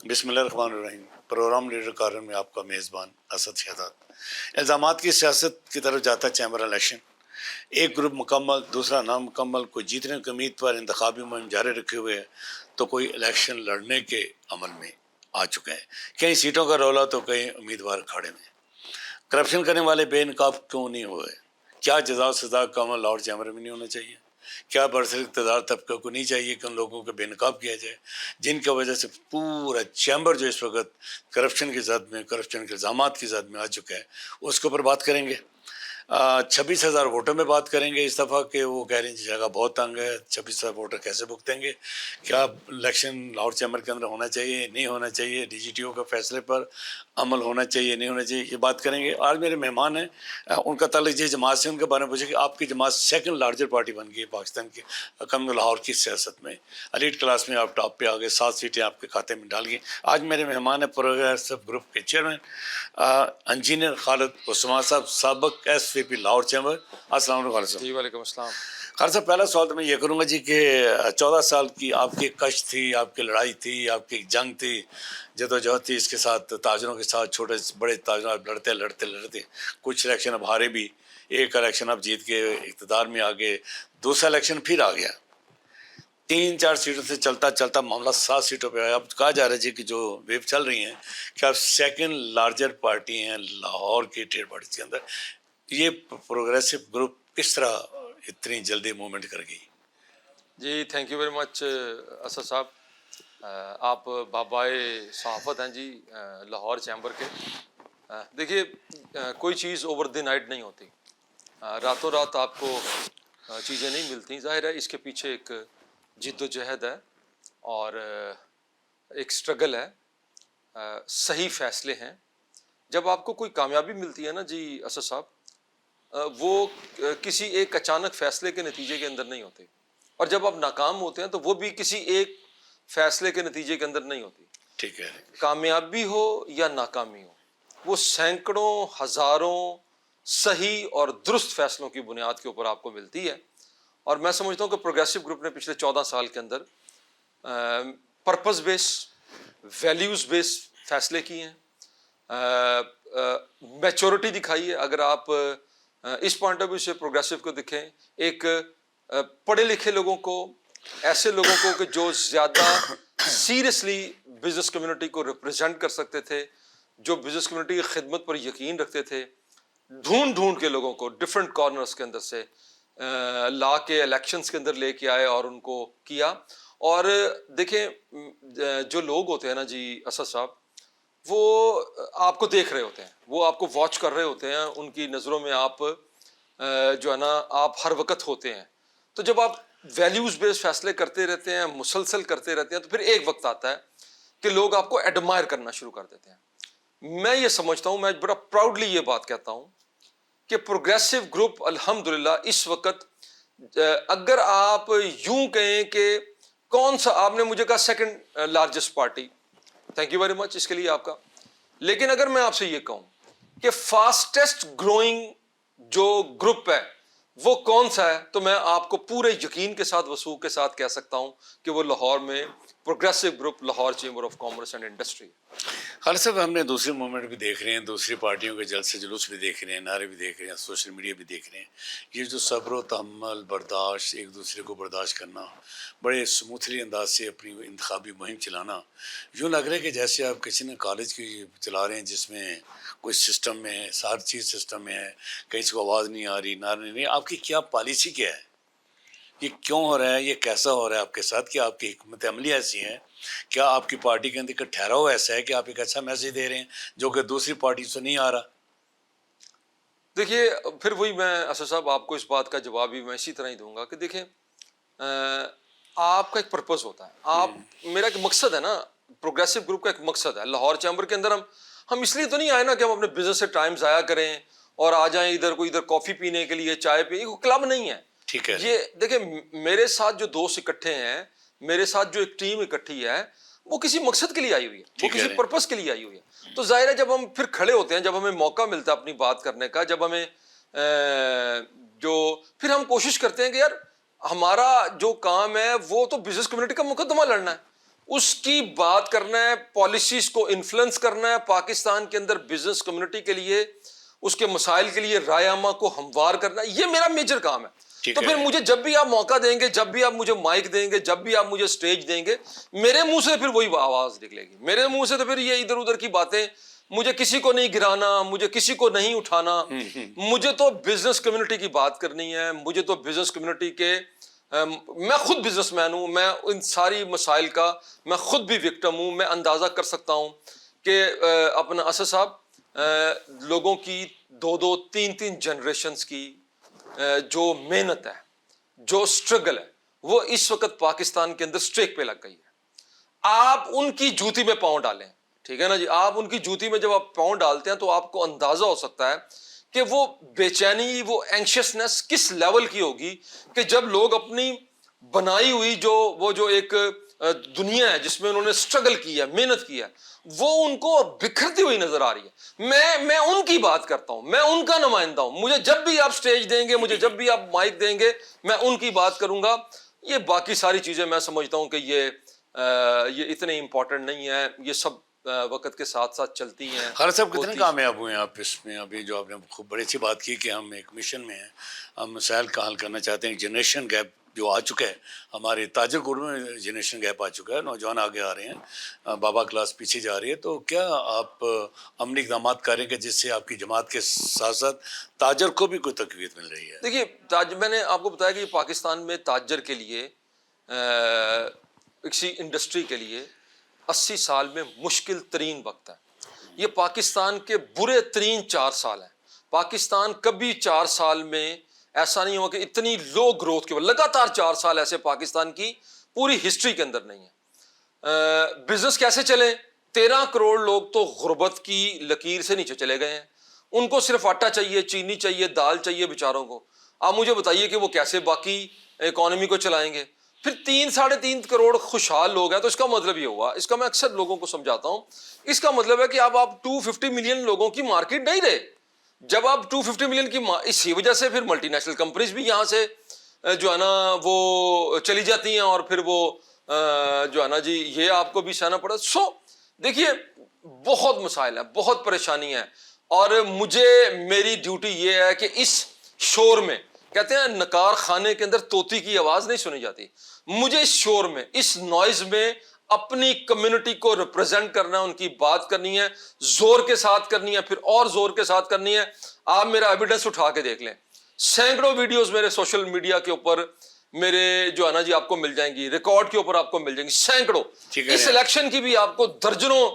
بسم اللہ الرحمن الرحیم۔ پروگرام لیڈر کارن میں آپ کا میزبان اسد شہزاد۔ الزامات کی سیاست کی طرف جاتا چیمبر الیکشن، ایک گروپ مکمل دوسرا نامکمل، کوئی جیتنے کی امید پر انتخابی مہم جاری رکھے ہوئے ہے تو کوئی الیکشن لڑنے کے عمل میں آ چکے ہیں۔ کئی سیٹوں کا رولا تو کئی امیدوار کھڑے میں۔ کرپشن کرنے والے بے نقاب کیوں نہیں ہوئے؟ کیا جزا و سزا کا عمل لاہور چیمبر میں نہیں ہونا چاہیے؟ کیا برسر اقتدار طبقے کو نہیں چاہیے کہ ان لوگوں کو بے نقاب کیا جائے جن کی وجہ سے پورا چیمبر جو اس وقت کرپشن کی زد میں، کرپشن کے الزامات کی زد میں آ چکا ہے؟ اس کے اوپر بات کریں گے۔ 26,000 ووٹوں میں بات کریں گے اس دفعہ کہ وہ کہہ رہے ہیں جگہ بہت تنگ ہے، 26,000 ووٹر کیسے بھگتیں گے؟ کیا الیکشن لاہور چیمبر کے اندر ہونا چاہیے نہیں ہونا چاہیے؟ ڈی جی ٹی او کے فیصلے پر عمل ہونا چاہیے نہیں ہونا چاہیے؟ یہ بات کریں گے۔ آج میرے مہمان ہیں، ان کا تعلق جس جماعت سے، ان کے بارے میں پوچھے کہ آپ کی جماعت سیکنڈ لارجر پارٹی بن گئی پاکستان کی کم لاہور کی سیاست میں، ایلیٹ کلاس میں آپ ٹاپ پہ آ گئے، 7 سیٹیں آپ کے کھاتے میں ڈال گئی۔ آج میرے مہمان ہیں پروگریسو گروپ کے چیئرمین انجینئر خالد عثمان صاحب، سابق ایس وی پی لاہور چیمبر۔ السلام علیکم خالد صاحب۔ جی وعلیکم السلام۔ خالد صاحب، پہلا سوال تو میں یہ کروں گا جی کہ 14 سال کی آپ کی کش تھی، آپ کی لڑائی تھی، آپ کی جنگ تھی، جدوجہد تھی، اس کے ساتھ تاجروں کے ساتھ، چھوٹے بڑے تاجروں آپ لڑتے کچھ الیکشن اب ہارے بھی، ایک الیکشن آپ جیت کے اقتدار میں آ گئے، دوسرا الیکشن پھر آ گیا، 3-4 سیٹوں سے چلتا چلتا معاملہ 7 سیٹوں پہ آیا۔ اب کہا جا رہا ہے جی کہ جو ویو چل رہی ہیں کہ آپ سیکنڈ لارجر پارٹی ہیں لاہور کی ٹیئر پارٹی کے اندر، یہ پروگریسو گروپ کس طرح اتنی جلدی موومنٹ کر گئی؟ جی thank you very much Asad صاحب، آپ بابائے صحافت ہیں جی لاہور چیمبر کے۔ دیکھیے کوئی چیز اوور دی نائٹ نہیں ہوتی، راتوں رات آپ کو چیزیں نہیں ملتی۔ ظاہر ہے اس کے پیچھے ایک جد و جہد ہے اور ایک سٹرگل ہے، صحیح فیصلے ہیں۔ جب آپ کو کوئی کامیابی ملتی ہے نا جی اسد صاحب، وہ کسی ایک اچانک فیصلے کے نتیجے کے اندر نہیں ہوتے، اور جب آپ ناکام ہوتے ہیں تو وہ بھی کسی ایک فیصلے کے نتیجے کے اندر نہیں ہوتی۔ ٹھیک ہے۔ کامیابی ہو یا ناکامی ہو، وہ سینکڑوں ہزاروں صحیح اور درست فیصلوں کی بنیاد کے اوپر آپ کو ملتی ہے۔ اور میں سمجھتا ہوں کہ پروگریسو گروپ نے پچھلے 14 سال کے اندر پرپز بیس، ویلیوز بیس فیصلے کیے ہیں، میچورٹی دکھائی ہے۔ اگر آپ اس پوائنٹ آف ویو سے پروگریسو کو دیکھیں، ایک پڑھے لکھے لوگوں کو، ایسے لوگوں کو کہ جو زیادہ سیریسلی بزنس کمیونٹی کو ریپرزینٹ کر سکتے تھے، جو بزنس کمیونٹی کی خدمت پر یقین رکھتے تھے، ڈھونڈ کے لوگوں کو ڈفرینٹ کارنرز کے اندر سے لا کے الیکشنز کے اندر لے کے آئے اور ان کو کیا۔ اور دیکھیں جو لوگ ہوتے ہیں نا جی اسد صاحب، وہ آپ کو دیکھ رہے ہوتے ہیں، وہ آپ کو واچ کر رہے ہوتے ہیں، ان کی نظروں میں آپ جو ہے نا آپ ہر وقت ہوتے ہیں۔ تو جب آپ ویلیوز بیس فیصلے کرتے رہتے ہیں، مسلسل کرتے رہتے ہیں، تو پھر ایک وقت آتا ہے کہ لوگ آپ کو ایڈمائر کرنا شروع کر دیتے ہیں۔ میں یہ سمجھتا ہوں، میں بڑا پراؤڈلی یہ بات کہتا ہوں کہ پروگریسو گروپ الحمدللہ اس وقت، اگر آپ یوں کہیں کہ کون سا، آپ نے مجھے کہا second largest party, thank you very much اس کے لیے آپ کا، لیکن اگر میں آپ سے یہ کہوں کہ فاسٹسٹ گروئنگ جو گروپ ہے وہ کون سا ہے، تو میں آپ کو پورے یقین کے ساتھ، وثوق کے ساتھ کہہ سکتا ہوں کہ وہ لاہور میں progressive group Lahore chamber of commerce and industry. Khalid صاحب، ہم نے دوسری موومنٹ بھی دیکھ رہے ہیں، دوسری پارٹیوں کے جلسے جلوس بھی دیکھ رہے ہیں، نعرے بھی دیکھ رہے ہیں، سوشل میڈیا بھی دیکھ رہے ہیں۔ یہ جو صبر و تحمل، برداشت، ایک دوسرے کو برداشت کرنا، بڑے سموتھلی انداز سے اپنی انتخابی مہم چلانا، یوں لگ رہا ہے کہ جیسے آپ کسی نے کالج کی چلا رہے ہیں جس میں کوئی سسٹم میں ہے، ہر چیز سسٹم میں ہے، کہیں کو آواز نہیں آ رہی، نعرے نہیں۔ آپ کی کیا پالیسی کیا ہے؟ یہ کیوں ہو رہا ہے؟ یہ کیسا ہو رہا ہے آپ کے ساتھ؟ کیا آپ کی حکمت عملی ایسی ہے؟ کیا آپ کی پارٹی کے اندر کا ٹھہراؤ ایسا ہے کہ آپ ایک اچھا میسج دے رہے ہیں جو کہ دوسری پارٹی سے نہیں آ رہا؟ دیکھیے پھر وہی میں اسد صاحب آپ کو اس بات کا جواب بھی میں اسی طرح ہی دوں گا کہ دیکھیں آپ کا ایک پرپز ہوتا ہے، آپ، میرا ایک مقصد ہے نا، پروگریسو گروپ کا ایک مقصد ہے لاہور چیمبر کے اندر۔ ہم اس لیے تو نہیں آئے نا کہ ہم اپنے بزنس سے ٹائم ضائع کریں اور آ جائیں ادھر کافی پینے کے لیے، چائے پہ، یہ کلب نہیں ہے۔ ٹھیک ہے۔ یہ دیکھیں میرے ساتھ جو دوست اکٹھے ہیں، میرے ساتھ جو ایک ٹیم اکٹھی ہے، وہ کسی مقصد کے لیے آئی ہوئی ہے، وہ کسی پرپز کے لیے آئی ہوئی ہے۔ تو ظاہر ہے جب ہم پھر کھڑے ہوتے ہیں، جب ہمیں موقع ملتا ہے اپنی بات کرنے کا، جب ہمیں پھر ہم کوشش کرتے ہیں کہ یار ہمارا جو کام ہے وہ تو بزنس کمیونٹی کا مقدمہ لڑنا ہے، اس کی بات کرنا ہے, پالیسیز کو انفلوئنس کرنا ہے, پاکستان کے اندر بزنس کمیونٹی کے لیے, اس کے مسائل کے لیے رائے عامہ کو ہموار کرنا, یہ میرا میجر کام ہے. تو پھر مجھے جب بھی آپ موقع دیں گے, جب بھی آپ مجھے مائک دیں گے, جب بھی آپ مجھے سٹیج دیں گے, میرے منہ سے پھر وہی آواز نکلے گی. میرے منہ سے تو پھر یہ ادھر ادھر کی باتیں, مجھے کسی کو نہیں گرانا, مجھے کسی کو نہیں اٹھانا, مجھے تو بزنس کمیونٹی کی بات کرنی ہے. مجھے تو بزنس کمیونٹی کے, میں خود بزنس مین ہوں, میں ان ساری مسائل کا میں خود بھی وکٹم ہوں. میں اندازہ کر سکتا ہوں کہ اپنا اسد صاحب, لوگوں کی 2 3 جنریشنز کی جو محنت ہے, جو اسٹرگل ہے, وہ اس وقت پاکستان کے اندر اسٹریک پہ لگ گئی ہے. آپ ان کی جوتی میں پاؤں ڈالیں, ٹھیک ہے نا جی, آپ ان کی جوتی میں جب آپ پاؤں ڈالتے ہیں تو آپ کو اندازہ ہو سکتا ہے کہ وہ بے چینی, وہ اینکشسنس کس لیول کی ہوگی کہ جب لوگ اپنی بنائی ہوئی جو ایک دنیا ہے جس میں انہوں نے اسٹرگل کی ہے, محنت کی ہے, وہ ان کو بکھرتی ہوئی نظر آ رہی ہے. میں ان کی بات کرتا ہوں, میں ان کا نمائندہ ہوں. مجھے جب بھی آپ سٹیج دیں گے, مجھے جب بھی آپ مائک دیں گے, میں ان کی بات کروں گا. یہ باقی ساری چیزیں میں سمجھتا ہوں کہ یہ اتنے امپورٹنٹ نہیں ہے, یہ سب وقت کے ساتھ ساتھ چلتی ہیں. خالد صاحب کتنے کامیاب ہوئے ہیں آپ اس میں؟ ابھی جو آپ نے خوب بڑی سی بات کی کہ ہم ایک مشن میں ہیں, ہم مسائل کا حل کرنا چاہتے ہیں. جنریشن گیپ جو آ چکا ہے ہمارے تاجر گروہ میں, جنریشن گیپ آ چکا ہے, نوجوان آگے آ رہے ہیں, بابا کلاس پیچھے جا رہی ہے. تو کیا آپ عملی اقدامات کریں گے جس سے آپ کی جماعت کے ساتھ ساتھ تاجر کو بھی کوئی تقویت مل رہی ہے؟ دیکھیے, میں نے آپ کو بتایا کہ پاکستان میں تاجر کے لیے, کسی انڈسٹری کے لیے 80 سال میں مشکل ترین وقت ہے. یہ پاکستان کے برے ترین 4 سال ہیں. پاکستان کبھی 4 سال میں ایسا نہیں ہوا کہ اتنی لو گروتھ کے بعد لگاتار 4 سال ایسے پاکستان کی پوری ہسٹری کے اندر نہیں ہے. بزنس کیسے چلے؟ 13 کروڑ لوگ تو غربت کی لکیر سے نیچے چلے گئے ہیں. ان کو صرف آٹا چاہیے, چینی چاہیے, دال چاہیے بیچاروں کو. آپ مجھے بتائیے کہ وہ کیسے باقی اکانومی کو چلائیں گے؟ پھر 3-3.5 کروڑ خوشحال لوگ ہیں. تو اس کا مطلب یہ ہوا, اس کا میں اکثر لوگوں کو سمجھاتا ہوں, اس کا مطلب ہے کہ اب آپ 250 ملین لوگوں کی مارکیٹ نہیں رہے. جب آپ 250 ملین کی, اسی وجہ سے پھر ملٹی نیشنل کمپنیز بھی یہاں سے جو ہے نا وہ چلی جاتی ہیں, اور پھر وہ جو ہے نا جی یہ آپ کو بھی سہنا پڑا. دیکھیے بہت مسائل ہیں, بہت پریشانی ہے, اور میری ڈیوٹی یہ ہے کہ اس شور میں, کہتے ہیں نکار خانے کے اندر طوطی کی آواز نہیں سنی جاتی, مجھے اس شور میں, اس نوائز میں اپنی کمیونٹی کو ریپرزینٹ کرنا ہے, ان کی بات کرنی ہے, زور کے ساتھ کرنی ہے, پھر اور زور کے ساتھ کرنی ہے. آپ میرا ایویڈنس اٹھا کے دیکھ لیں, سینکڑوں ویڈیوز میرے سوشل میڈیا کے اوپر میرے جو ہے نا جی آپ کو مل جائیں گی, ریکارڈ کے اوپر آپ کو مل جائیں گی سینکڑوں. اس الیکشن کی بھی آپ کو درجنوں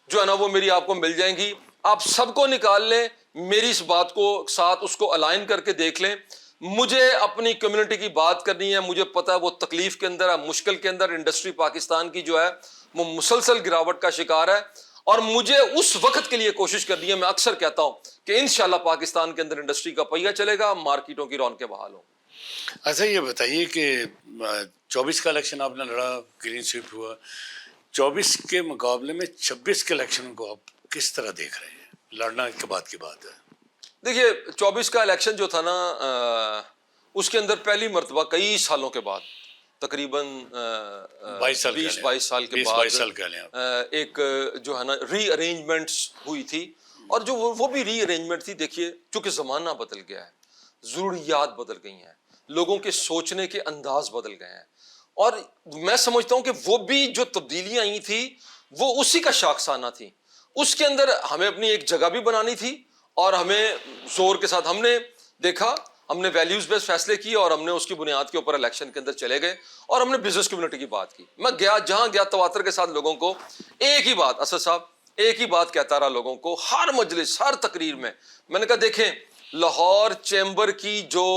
جو ہے نا وہ میری آپ کو مل جائیں گی. آپ سب کو نکال لیں, میری اس بات کو ساتھ اس کو الائن کر کے دیکھ لیں. مجھے اپنی کمیونٹی کی بات کرنی ہے, مجھے پتا ہے وہ تکلیف کے اندر ہے, مشکل کے اندر. انڈسٹری پاکستان کی جو ہے وہ مسلسل گراوٹ کا شکار ہے, اور مجھے اس وقت کے لیے کوشش کرنی ہے. میں اکثر کہتا ہوں کہ انشاءاللہ پاکستان کے اندر انڈسٹری کا پہیہ چلے گا, مارکیٹوں کی رونقیں بحال ہوں. اچھا یہ بتائیے کہ 24 کا الیکشن آپ نے لڑا, کلین سویپ ہوا, 24 کے مقابلے میں 26 کے الیکشن کو آپ کس طرح دیکھ رہے ہیں؟ لڑنا کے بعد کی بات ہے. دیکھیے 24 کا الیکشن جو تھا نا, اس کے اندر پہلی مرتبہ کئی سالوں کے بعد, تقریباً 20-22 سال کے بعد ایک جو ہے نا ری ارینجمنٹس ہوئی تھی. اور جو وہ بھی ری ارینجمنٹ تھی, دیکھیے چونکہ زمانہ بدل گیا ہے, ضروریات بدل گئی ہیں, لوگوں کے سوچنے کے انداز بدل گئے ہیں, اور میں سمجھتا ہوں کہ وہ بھی جو تبدیلیاں آئی تھی وہ اسی کا شاخسانہ تھی. اس کے اندر ہمیں اپنی ایک جگہ بھی بنانی تھی, اور ہمیں زور کے ساتھ ہم نے دیکھا, ہم نے ویلیوز بیس فیصلے کیے, اور ہم نے اس کی بنیاد کے اوپر الیکشن کے اندر چلے گئے, اور ہم نے بزنس کمیونٹی کی بات کی. میں جہاں گیا تواتر کے ساتھ لوگوں کو ایک ہی بات, اسد صاحب ایک ہی بات کہتا رہا لوگوں کو, ہر مجلس ہر تقریر میں نے کہا دیکھیں لاہور چیمبر کی جو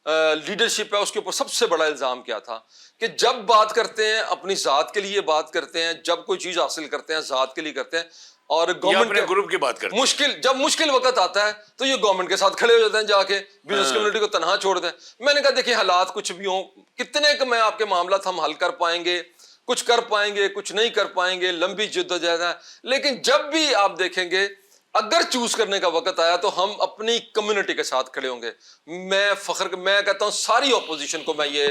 لیڈرشپ ہے اس کے اوپر سب سے بڑا الزام کیا تھا کہ جب بات کرتے ہیں اپنی ذات کے لیے بات کرتے ہیں, جب کوئی چیز حاصل کرتے ہیں ذات کے لیے کرتے ہیں, اور گورنمنٹ گروپ کی بات کرتے ہیں, جب مشکل وقت آتا ہے تو یہ گورنمنٹ کے ساتھ کھڑے ہو جاتے ہیں, جا کے بزنس کمیونٹی کو تنہا چھوڑ دیں. میں نے کہا دیکھیں حالات کچھ بھی ہوں, کتنے کہ میں آپ کے معاملات ہم حل کر پائیں گے, کچھ کر پائیں گے, کچھ نہیں کر پائیں گے, لمبی جدوجہد ہے, لیکن جب بھی آپ دیکھیں گے اگر چوز کرنے کا وقت آیا تو ہم اپنی کمیونٹی کے ساتھ کھڑے ہوں گے. میں کہتا ہوں ساری اپوزیشن کو میں یہ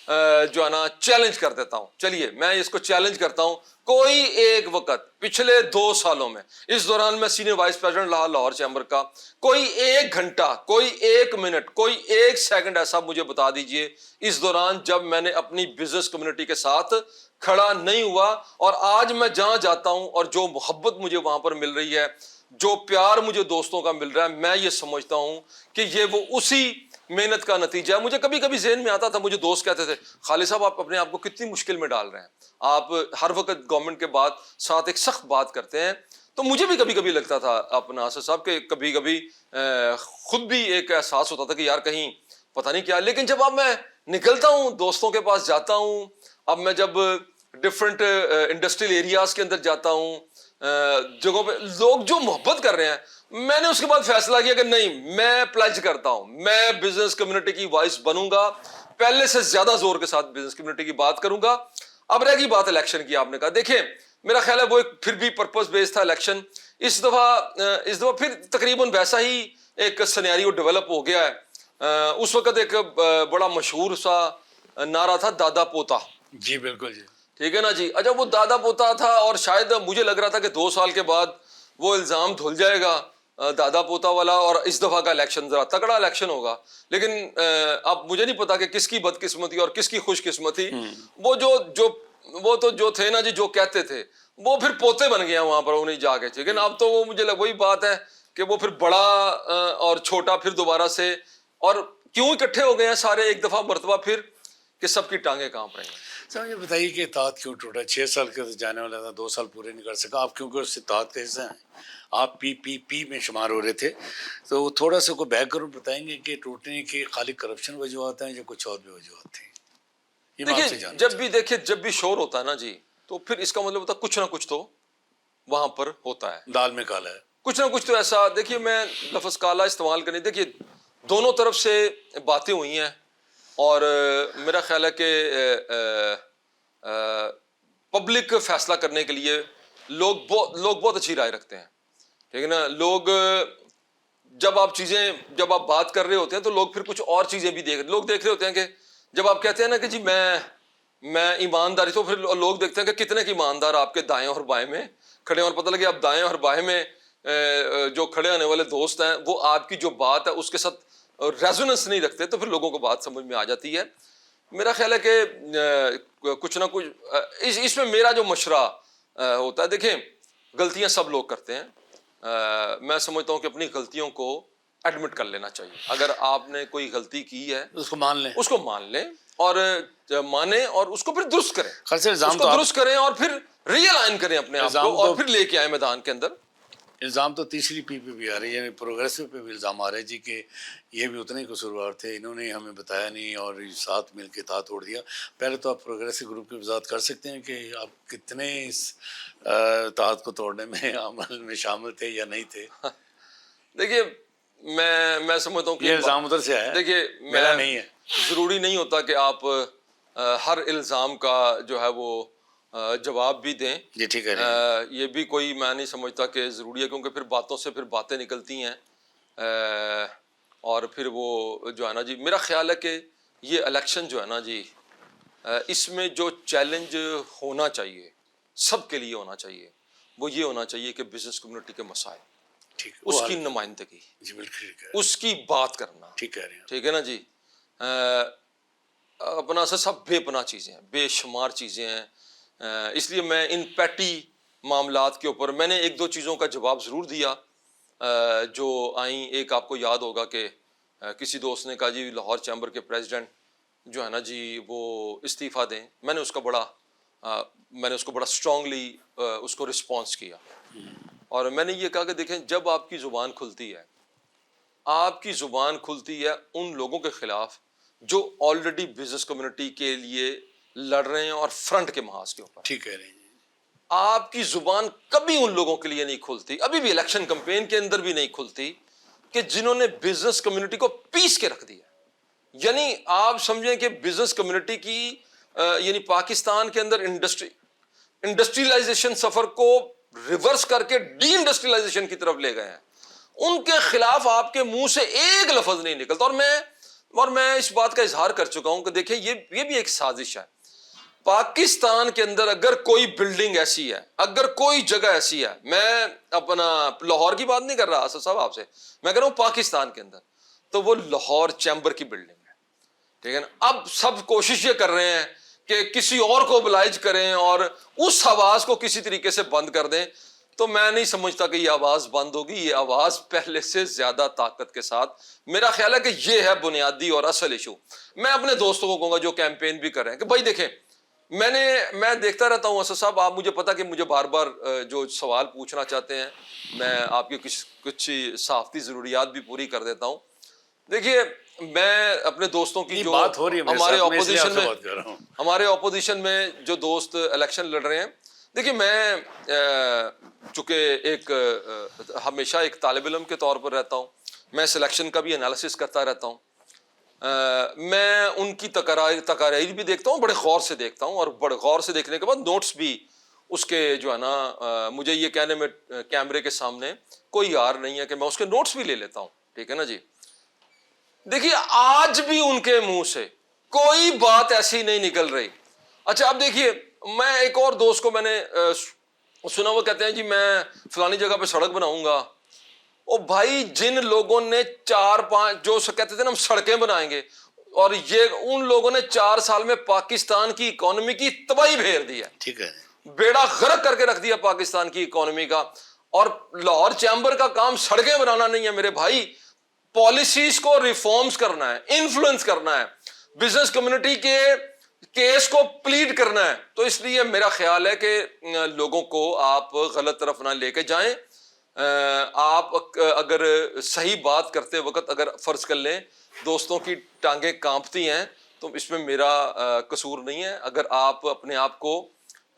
جو ہے نا چیلنج کر دیتا ہوں. چلیے میں اس کو چیلنج کرتا ہوں. کوئی ایک وقت پچھلے 2 سالوں میں اس دوران میں سینئر وائس پریزیڈنٹ رہا لاہور چیمبر کا, کوئی ایک گھنٹہ, کوئی ایک منٹ, کوئی ایک سیکنڈ ایسا مجھے بتا دیجئے اس دوران جب میں نے اپنی بزنس کمیونٹی کے ساتھ کھڑا نہیں ہوا. اور آج میں جہاں جاتا ہوں اور جو محبت مجھے وہاں پر مل رہی ہے, جو پیار مجھے دوستوں کا مل رہا ہے, میں یہ سمجھتا ہوں کہ یہ وہ اسی محنت کا نتیجہ ہے. مجھے کبھی کبھی ذہن میں آتا تھا, مجھے دوست کہتے تھے خالد صاحب آپ اپنے آپ کو کتنی مشکل میں ڈال رہے ہیں, آپ ہر وقت گورنمنٹ کے بعد ساتھ ایک سخت بات کرتے ہیں. تو مجھے بھی کبھی کبھی لگتا تھا اپنا ناصر صاحب کہ کبھی کبھی خود بھی ایک احساس ہوتا تھا کہ یار کہیں پتہ نہیں کیا. لیکن جب اب میں نکلتا ہوں, دوستوں کے پاس جاتا ہوں, اب میں جب ڈفرینٹ انڈسٹریل ایریاز کے اندر جاتا ہوں, جگہوں پہ لوگ جو محبت کر رہے ہیں, میں نے اس کے بعد فیصلہ کیا کہ نہیں, میں پلیج کرتا ہوں میں بزنس کمیونٹی کی وائس بنوں گا, پہلے سے زیادہ زور کے ساتھ بزنس کمیونٹی کی بات کروں گا. اب رہ گئی بات الیکشن کی, آپ نے کہا دیکھیں میرا خیال ہے وہ ایک پھر بھی پرپز بیس تھا الیکشن. اس دفعہ پھر تقریباً ویسا ہی ایک سینیریو ڈیولپ ہو گیا ہے. اس وقت ایک بڑا مشہور سا نعرہ تھا دادا پوتا. جی بالکل جی, ٹھیک ہے نا جی. اچھا وہ دادا پوتا تھا اور شاید مجھے لگ رہا تھا کہ 2 سال کے بعد وہ الزام دھل جائے گا دادا پوتا والا, اور اس دفعہ کا الیکشن ذرا تگڑا الیکشن ہوگا. لیکن اب مجھے نہیں پتا کہ کس کی بدقسمتی اور کس کی خوش قسمتی. وہ تو جو تھے نا جی, جو کہتے تھے وہ پھر پوتے بن گیا وہاں پر انہیں جا کے. لیکن اب تو وہ مجھے وہی بات ہے کہ وہ پھر بڑا اور چھوٹا پھر دوبارہ سے, اور کیوں اکٹھے ہو گئے ہیں سارے ایک دفعہ مرتبہ پھر کہ سب کی ٹانگیں کانپ رہی ہیں. سر مجھے بتائیے کہ اتحاد کیوں ٹوٹا؟ 6 سال کے جانے والا تھا, 2 سال پورے نہیں کر سکا. آپ کیونکہ اس اتحاد کے حصہ ہیں, آپ پی میں شمار ہو رہے تھے, تو تھوڑا سا کوئی بیک گراؤنڈ بتائیں گے کہ ٹوٹنے کی خالی کرپشن وجوہات ہیں یا کچھ اور بھی وجوہات تھیں؟ یہ میں آپ سے جاننا چاہتا ہوں. جب بھی شور ہوتا ہے نا جی, تو پھر اس کا مطلب ہوتا ہے کچھ نہ کچھ تو وہاں پر ہوتا ہے, دال میں کالا ہے, کچھ نہ کچھ تو ایسا. دیکھیے میں لفظ کالا استعمال کریں, دیکھیے دونوں طرف سے باتیں ہوئی ہیں, اور میرا خیال ہے کہ پبلک فیصلہ کرنے کے لیے لوگ بہت اچھی رائے رکھتے ہیں, ٹھیک ہے نا. جب آپ بات کر رہے ہوتے ہیں تو لوگ پھر کچھ اور چیزیں بھی دیکھ رہے ہوتے ہیں کہ جب آپ کہتے ہیں نا کہ جی میں ایمانداری, تو پھر لوگ دیکھتے ہیں کہ کتنے کے ایماندار آپ کے دائیں اور بائیں میں کھڑے ہیں, اور پتہ لگے آپ دائیں اور بائیں میں جو کھڑے ہونے والے دوست ہیں وہ آپ کی جو بات ہے اس کے ساتھ ریزوننس نہیں رکھتے, تو پھر لوگوں کو بات سمجھ میں آ جاتی ہے. میرا خیال ہے کہ کچھ نہ کچھ اس میں میرا جو مشورہ ہوتا ہے, دیکھیں غلطیاں سب لوگ کرتے ہیں, میں سمجھتا ہوں کہ اپنی غلطیوں کو ایڈمٹ کر لینا چاہیے. اگر آپ نے کوئی غلطی کی ہے اس کو مان لیں, اور مانیں اور اس کو پھر درست کریں, اس کو درست کریں اور پھر ری الائن کریں اپنے آپ کو, اور پھر لے کے آئیں میدان کے اندر. الزام تو تیسری پی پہ بھی آ رہی ہے, یعنی پروگریسو پہ بھی الزام آ رہے ہیں جی کہ یہ بھی اتنے ہی قصوروار تھے, انہوں نے ہمیں بتایا نہیں اور ساتھ مل کے اتحاد توڑ دیا. پہلے تو آپ پروگریسو گروپ کی وضاحت کر سکتے ہیں کہ آپ کتنے اس اتحاد کو توڑنے میں عمل میں شامل تھے یا نہیں تھے؟ دیکھیے میں سمجھتا ہوں کہ یہ الزام ادھر سے آیا, دیکھیے میرا نہیں ہے. ضروری نہیں ہوتا کہ آپ ہر الزام کا جو ہے وہ جواب بھی دیں. جی ٹھیک ہے, یہ بھی کوئی میں نہیں سمجھتا کہ ضروری ہے, کیونکہ پھر باتوں سے پھر باتیں نکلتی ہیں, اور پھر وہ جو ہے نا جی, میرا خیال ہے کہ یہ الیکشن جو ہے نا جی, اس میں جو چیلنج ہونا چاہیے سب کے لیے ہونا چاہیے, وہ یہ ہونا چاہیے کہ بزنس کمیونٹی کے مسائل, اس کی نمائندگی, اس کی بات کرنا, ٹھیک ہے نا جی. اپنا سب بے پناہ چیزیں ہیں, بے شمار چیزیں ہیں, اس لیے میں ان پیٹی معاملات کے اوپر میں نے 1-2 چیزوں کا جواب ضرور دیا جو آئیں. ایک آپ کو یاد ہوگا کہ کسی دوست نے کہا جی لاہور چیمبر کے پریزیڈنٹ جو ہے نا جی وہ استعفیٰ دیں. میں نے اس کو بڑا اسٹرانگلی اس کو رسپانس کیا, اور میں نے یہ کہا کہ دیکھیں جب آپ کی زبان کھلتی ہے ان لوگوں کے خلاف جو آلریڈی بزنس کمیونٹی کے لیے لڑ رہے ہیں اور فرنٹ کے محاذ کے اوپر, ٹھیک ہے, آپ کی زبان کبھی ان لوگوں کے لیے نہیں کھلتی, ابھی بھی الیکشن کمپین کے اندر بھی نہیں کھلتی, کہ جنہوں نے بزنس کمیونٹی کو پیس کے رکھ دیا. یعنی آپ سمجھیں کہ بزنس کمیونٹی کی یعنی پاکستان کے اندر انڈسٹریلائزیشن سفر کو ریورس کر کے ڈی انڈسٹریلائزیشن کی طرف لے گئے ہیں. ان کے خلاف آپ کے منہ سے ایک لفظ نہیں نکلتا, اور اور میں اس بات کا اظہار کر چکا ہوں کہ دیکھیں یہ بھی ایک سازش ہے. پاکستان کے اندر اگر کوئی بلڈنگ ایسی ہے, اگر کوئی جگہ ایسی ہے, میں اپنا لاہور کی بات نہیں کر رہا اسد صاحب آپ سے, میں کہہ رہا ہوں پاکستان کے اندر, تو وہ لاہور چیمبر کی بلڈنگ ہے. ٹھیک ہے نا. اب سب کوشش یہ کر رہے ہیں کہ کسی اور کو oblige کریں اور اس آواز کو کسی طریقے سے بند کر دیں. تو میں نہیں سمجھتا کہ یہ آواز بند ہوگی. یہ آواز پہلے سے زیادہ طاقت کے ساتھ, میرا خیال ہے کہ یہ ہے بنیادی اور اصل ایشو. میں اپنے دوستوں کو کہوں گا جو کیمپین بھی کر رہے ہیں کہ بھائی دیکھیں, میں دیکھتا رہتا ہوں اسد صاحب, آپ مجھے پتا کہ مجھے بار بار جو سوال پوچھنا چاہتے ہیں میں آپ کی کچھ صحافتی ضروریات بھی پوری کر دیتا ہوں. دیکھیے میں اپنے دوستوں کی جو بات ہو رہی ہے ہمارے اپوزیشن میں جو دوست الیکشن لڑ رہے ہیں, دیکھیے میں چونکہ ایک ہمیشہ ایک طالب علم کے طور پر رہتا ہوں, میں سلیکشن کا بھی انالیسس کرتا رہتا ہوں. میں ان کی تقاریر بھی دیکھتا ہوں, بڑے غور سے دیکھتا ہوں, اور بڑے غور سے دیکھنے کے بعد نوٹس بھی اس کے جو ہے نا, مجھے یہ کہنے میں کیمرے کے سامنے کوئی یار نہیں ہے کہ میں اس کے نوٹس بھی لے لیتا ہوں. ٹھیک ہے نا جی. دیکھیے آج بھی ان کے منہ سے کوئی بات ایسی نہیں نکل رہی. اچھا اب دیکھیے, میں ایک اور دوست کو میں نے سنا, وہ کہتے ہیں جی میں فلانی جگہ پہ سڑک بناؤں گا. او بھائی, جن لوگوں نے 4-5 جو کہتے تھے نا ہم سڑکیں بنائیں گے, اور یہ ان لوگوں نے 4 سال میں پاکستان کی اکانومی کی تباہی بھیر دی ہے. ٹھیک ہے, بیڑا غرق کر کے رکھ دیا پاکستان کی اکانومی کا. اور لاہور چیمبر کا کام سڑکیں بنانا نہیں ہے میرے بھائی, پالیسیز کو ریفارمز کرنا ہے, انفلوئنس کرنا ہے, بزنس کمیونٹی کے کیس کو پلیڈ کرنا ہے. تو اس لیے میرا خیال ہے کہ لوگوں کو آپ غلط طرف نہ لے کے جائیں. آپ اگر صحیح بات کرتے وقت اگر فرض کر لیں دوستوں کی ٹانگیں کانپتی ہیں تو اس میں میرا قصور نہیں ہے. اگر آپ اپنے آپ کو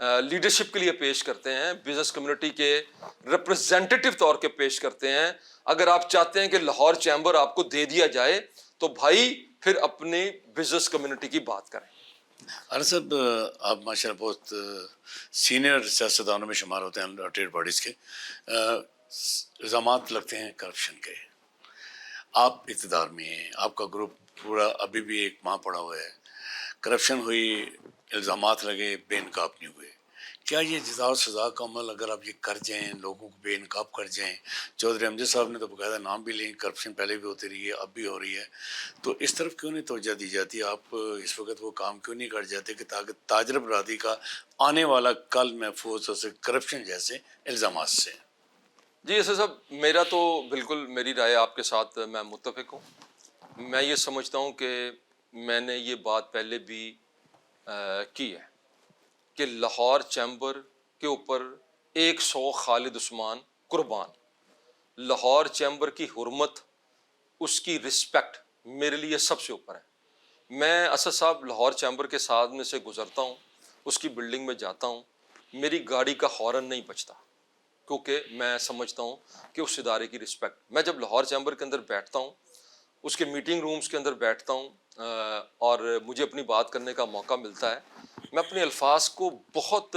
لیڈرشپ کے لیے پیش کرتے ہیں, بزنس کمیونٹی کے ریپرزینٹیٹیو طور کے پیش کرتے ہیں, اگر آپ چاہتے ہیں کہ لاہور چیمبر آپ کو دے دیا جائے, تو بھائی پھر اپنی بزنس کمیونٹی کی بات کریں. عرض صاحب آپ ماشاء اللہ بہت سینئر سیاستدانوں میں شمار ہوتے ہیں ٹریڈ باڈیز کے. الزامات لگتے ہیں کرپشن کے, آپ اقتدار میں ہیں, آپ کا گروپ پورا ابھی بھی ایک ماہ پڑا ہوا ہے, کرپشن ہوئی, الزامات لگے, بے انقاب نہیں ہوئے. کیا یہ جزا و سزا کا عمل اگر آپ یہ کر جائیں, لوگوں کو بے انقاب کر جائیں, چودھری امجد صاحب نے تو باقاعدہ نام بھی لیں, کرپشن پہلے بھی ہوتی رہی ہے, اب بھی ہو رہی ہے, تو اس طرف کیوں نہیں توجہ دی جاتی؟ آپ اس وقت وہ کام کیوں نہیں کر جاتے کہ تاکہ تاجر برادری کا آنے والا کل محفوظ ہو سکے کرپشن جیسے الزامات سے؟ جی ایسا صاحب, میرا تو بالکل میری رائے آپ کے ساتھ میں متفق ہوں. میں یہ سمجھتا ہوں کہ میں نے یہ بات پہلے بھی کی ہے کہ لاہور چیمبر کے اوپر 100 خالد عثمان قربان. لاہور چیمبر کی حرمت, اس کی رسپیکٹ میرے لیے سب سے اوپر ہے. میں اسد صاحب لاہور چیمبر کے ساتھ میں سے گزرتا ہوں, اس کی بلڈنگ میں جاتا ہوں, میری گاڑی کا ہارن نہیں بجتا, کیونکہ میں سمجھتا ہوں کہ اس ادارے کی رسپیکٹ. میں جب لاہور چیمبر کے اندر بیٹھتا ہوں, اس کے میٹنگ رومز کے اندر بیٹھتا ہوں, اور مجھے اپنی بات کرنے کا موقع ملتا ہے, میں اپنے الفاظ کو بہت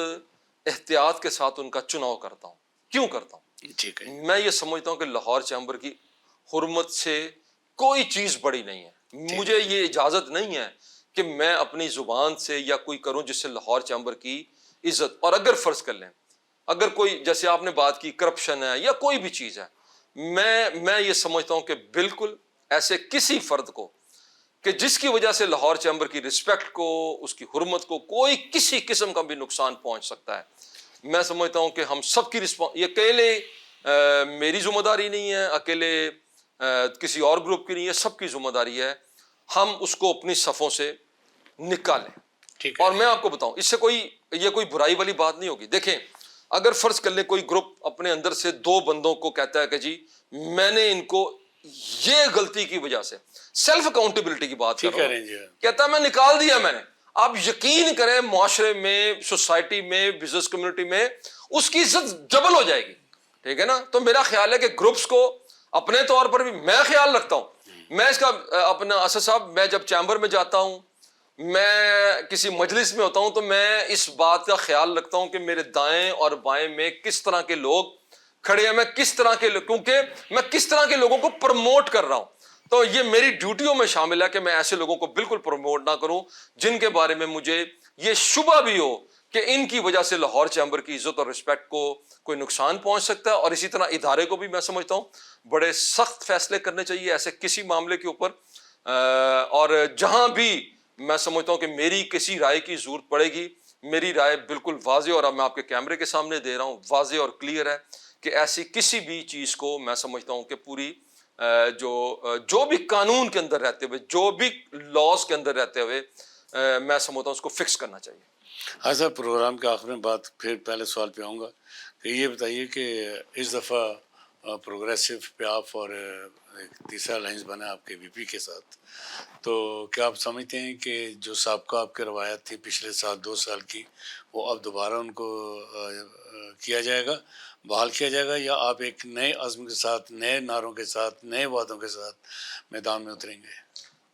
احتیاط کے ساتھ ان کا چناؤ کرتا ہوں. کیوں کرتا ہوں؟ ٹھیک ہے, میں یہ سمجھتا ہوں کہ لاہور چیمبر کی حرمت سے کوئی چیز بڑی نہیں ہے. مجھے یہ اجازت نہیں ہے کہ میں اپنی زبان سے یا کوئی کروں جس سے لاہور چیمبر کی عزت, اور اگر فرض کر لیں اگر کوئی جیسے آپ نے بات کی کرپشن ہے یا کوئی بھی چیز ہے, میں یہ سمجھتا ہوں کہ بالکل ایسے کسی فرد کو کہ جس کی وجہ سے لاہور چیمبر کی رسپیکٹ کو, اس کی حرمت کو کوئی کسی قسم کا بھی نقصان پہنچ سکتا ہے, میں سمجھتا ہوں کہ ہم سب کی یہ اکیلے میری ذمہ داری نہیں ہے, اکیلے کسی اور گروپ کی نہیں ہے, سب کی ذمہ داری ہے. ہم اس کو اپنی صفوں سے نکالیں. اور میں آپ کو بتاؤں, اس سے یہ کوئی برائی والی بات نہیں ہوگی. دیکھیں اگر فرض کر لیں کوئی گروپ اپنے اندر سے 2 بندوں کو کہتا ہے کہ جی میں نے ان کو یہ غلطی کی وجہ سے, سیلف اکاؤنٹیبلٹی کی بات کر رہا ہوں, کہتا ہے میں نکال دیا میں نے, آپ یقین کریں معاشرے میں, سوسائٹی میں, بزنس کمیونٹی میں اس کی عزت ڈبل ہو جائے گی. ٹھیک ہے نا. تو میرا خیال ہے کہ گروپس کو اپنے طور پر بھی میں خیال رکھتا ہوں. میں اس کا اپنا اسد صاحب, میں جب چیمبر میں جاتا ہوں, میں کسی مجلس میں ہوتا ہوں, تو میں اس بات کا خیال رکھتا ہوں کہ میرے دائیں اور بائیں میں کس طرح کے لوگ کھڑے ہیں, میں کس طرح کے کیونکہ میں کس طرح کے لوگوں کو پروموٹ کر رہا ہوں. تو یہ میری ڈیوٹیوں میں شامل ہے کہ میں ایسے لوگوں کو بالکل پروموٹ نہ کروں جن کے بارے میں مجھے یہ شبہ بھی ہو کہ ان کی وجہ سے لاہور چیمبر کی عزت اور رسپیکٹ کو کوئی نقصان پہنچ سکتا ہے. اور اسی طرح ادارے کو بھی میں سمجھتا ہوں بڑے سخت فیصلے کرنے چاہیے ایسے کسی معاملے کے اوپر. اور جہاں بھی میں سمجھتا ہوں کہ میری کسی رائے کی ضرورت پڑے گی, میری رائے بالکل واضح, اور اب میں آپ کے کیمرے کے سامنے دے رہا ہوں, واضح اور کلیئر ہے کہ ایسی کسی بھی چیز کو میں سمجھتا ہوں کہ پوری جو بھی قانون کے اندر رہتے ہوئے, جو بھی لاز کے اندر رہتے ہوئے, میں سمجھتا ہوں اس کو فکس کرنا چاہیے. ہاں صاحب, پروگرام کے آخر میں بات پھر پہلے سوال پہ آؤں گا کہ یہ بتائیے کہ اس دفعہ پروگریسو پہ آپ اور ایک تیسرا الائنس بنا آپ کے وی پی کے ساتھ, تو کیا آپ سمجھتے ہیں کہ جو سابقہ آپ کی روایت تھی پچھلے سال 2 سال کی, وہ اب دوبارہ ان کو کیا جائے گا, بحال کیا جائے گا, یا آپ ایک نئے عزم کے ساتھ, نئے نعروں کے ساتھ, نئے وعدوں کے ساتھ میدان میں اتریں گے؟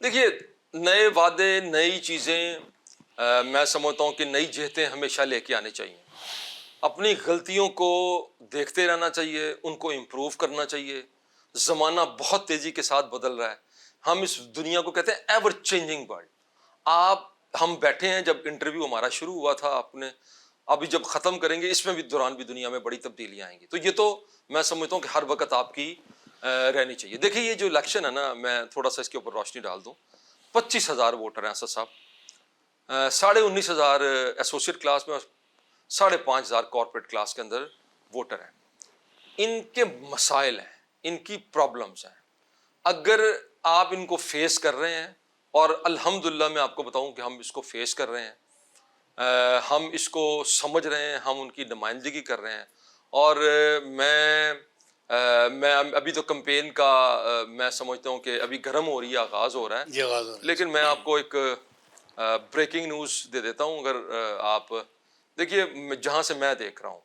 دیکھیے, نئے وعدے, نئی چیزیں, میں سمجھتا ہوں کہ نئی جہتیں ہمیشہ لے کے آنے چاہیے. اپنی غلطیوں کو دیکھتے رہنا چاہیے, ان کو امپروو کرنا چاہیے. زمانہ بہت تیزی کے ساتھ بدل رہا ہے. ہم اس دنیا کو کہتے ہیں ایور چینجنگ ورلڈ. ہم بیٹھے ہیں, جب انٹرویو ہمارا شروع ہوا تھا, آپ نے ابھی جب ختم کریں گے اس میں بھی دوران بھی دنیا میں بڑی تبدیلیاں آئیں گی. تو یہ تو میں سمجھتا ہوں کہ ہر وقت آپ کی رہنی چاہیے. دیکھیے, یہ جو الیکشن ہے نا, میں تھوڑا سا اس کے اوپر روشنی ڈال دوں. 25,000 ووٹر ہیں اسد صاحب, 19,500 ایسوسیٹ کلاس میں, 5,500 کارپوریٹ کلاس کے اندر ووٹر ہیں. ان کے مسائل ہیں, ان کی پرابلمز ہیں. اگر آپ ان کو فیس کر رہے ہیں, اور الحمدللہ میں آپ کو بتاؤں کہ ہم اس کو فیس کر رہے ہیں, ہم اس کو سمجھ رہے ہیں, ہم ان کی نمائندگی کر رہے ہیں. اور میں ابھی تو کمپین کا میں سمجھتا ہوں کہ ابھی گرم ہو رہی ہے, آغاز ہو رہا ہے. لیکن میں آپ کو ایک بریکنگ نیوز دے دیتا ہوں. اگر آپ دیکھیے, جہاں سے میں دیکھ رہا ہوں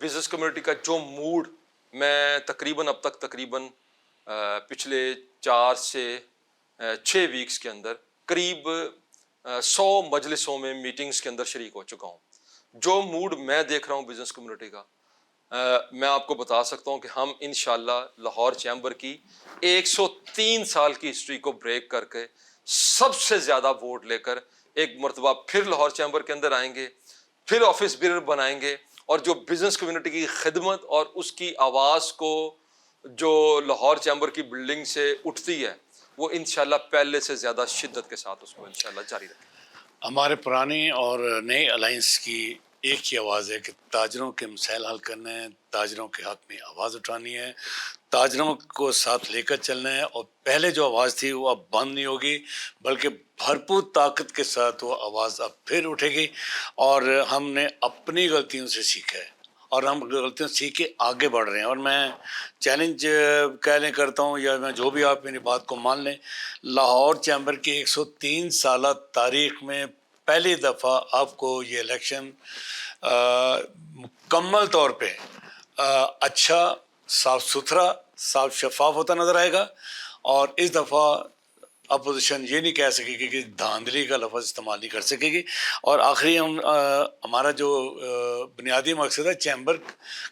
بزنس کمیونٹی کا جو موڈ, میں تقریباً اب تک تقریباً پچھلے 4 سے 6 ویکس کے اندر قریب 100 مجلسوں میں, میٹنگز کے اندر شریک ہو چکا ہوں. جو موڈ میں دیکھ رہا ہوں بزنس کمیونٹی کا, میں آپ کو بتا سکتا ہوں کہ ہم انشاءاللہ لاہور چیمبر کی 103 سال کی ہسٹری کو بریک کر کے سب سے زیادہ ووٹ لے کر ایک مرتبہ پھر لاہور چیمبر کے اندر آئیں گے, پھر آفس بیرر بنائیں گے. اور جو بزنس کمیونٹی کی خدمت اور اس کی آواز کو جو لاہور چیمبر کی بلڈنگ سے اٹھتی ہے, وہ انشاءاللہ پہلے سے زیادہ شدت کے ساتھ اس کو انشاءاللہ جاری رکھیں. ہمارے پرانے اور نئے الائنس کی ایک ہی آواز ہے کہ تاجروں کے مسائل حل کرنا ہے, تاجروں کے حق میں آواز اٹھانی ہے, تاجروں کو ساتھ لے کر چلنا ہے. اور پہلے جو آواز تھی وہ اب بند نہیں ہوگی, بلکہ بھرپور طاقت کے ساتھ وہ آواز اب پھر اٹھے گی. اور ہم نے اپنی غلطیوں سے سیکھا ہے, اور ہم غلطیوں سیکھ کے آگے بڑھ رہے ہیں. اور میں چیلنج کہہ لیں کرتا ہوں, یا میں جو بھی آپ میری بات کو مان لیں, لاہور چیمبر کی 103 سالہ تاریخ میں پہلی دفعہ آپ کو یہ الیکشن مکمل طور پہ اچھا, صاف ستھرا, صاف شفاف ہوتا نظر آئے گا. اور اس دفعہ اپوزیشن یہ نہیں کہہ سکے گی کہ دھاندلی کا لفظ استعمال نہیں کر سکے گی. اور آخری ہمارا جو بنیادی مقصد ہے چیمبر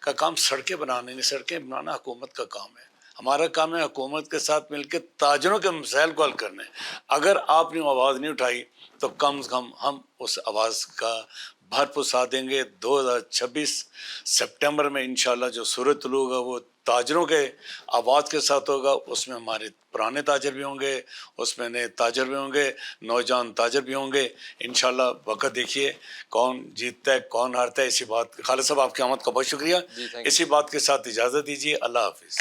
کا کام سڑکیں بنانا نہیں, سڑکیں بنانا حکومت کا کام ہے. ہمارا کام ہے حکومت کے ساتھ مل کے تاجروں کے مسائل کو حل کرنا ہے. اگر آپ نے آواز نہیں اٹھائی تو کم از کم ہم اس آواز کا بھرپور ساتھ دیں گے. 2026 سپٹمبر میں انشاءاللہ جو سورج طلوع ہوگا وہ تاجروں کے آواز کے ساتھ ہوگا. اس میں ہمارے پرانے تاجر بھی ہوں گے, اس میں نئے تاجر بھی ہوں گے, نوجوان تاجر بھی ہوں گے. انشاءاللہ وقت دیکھیے کون جیتتا ہے کون ہارتا ہے. اسی بات, خالد صاحب آپ کی آمد کا بہت شکریہ. اسی بات کے ساتھ اجازت دیجیے. اللہ حافظ.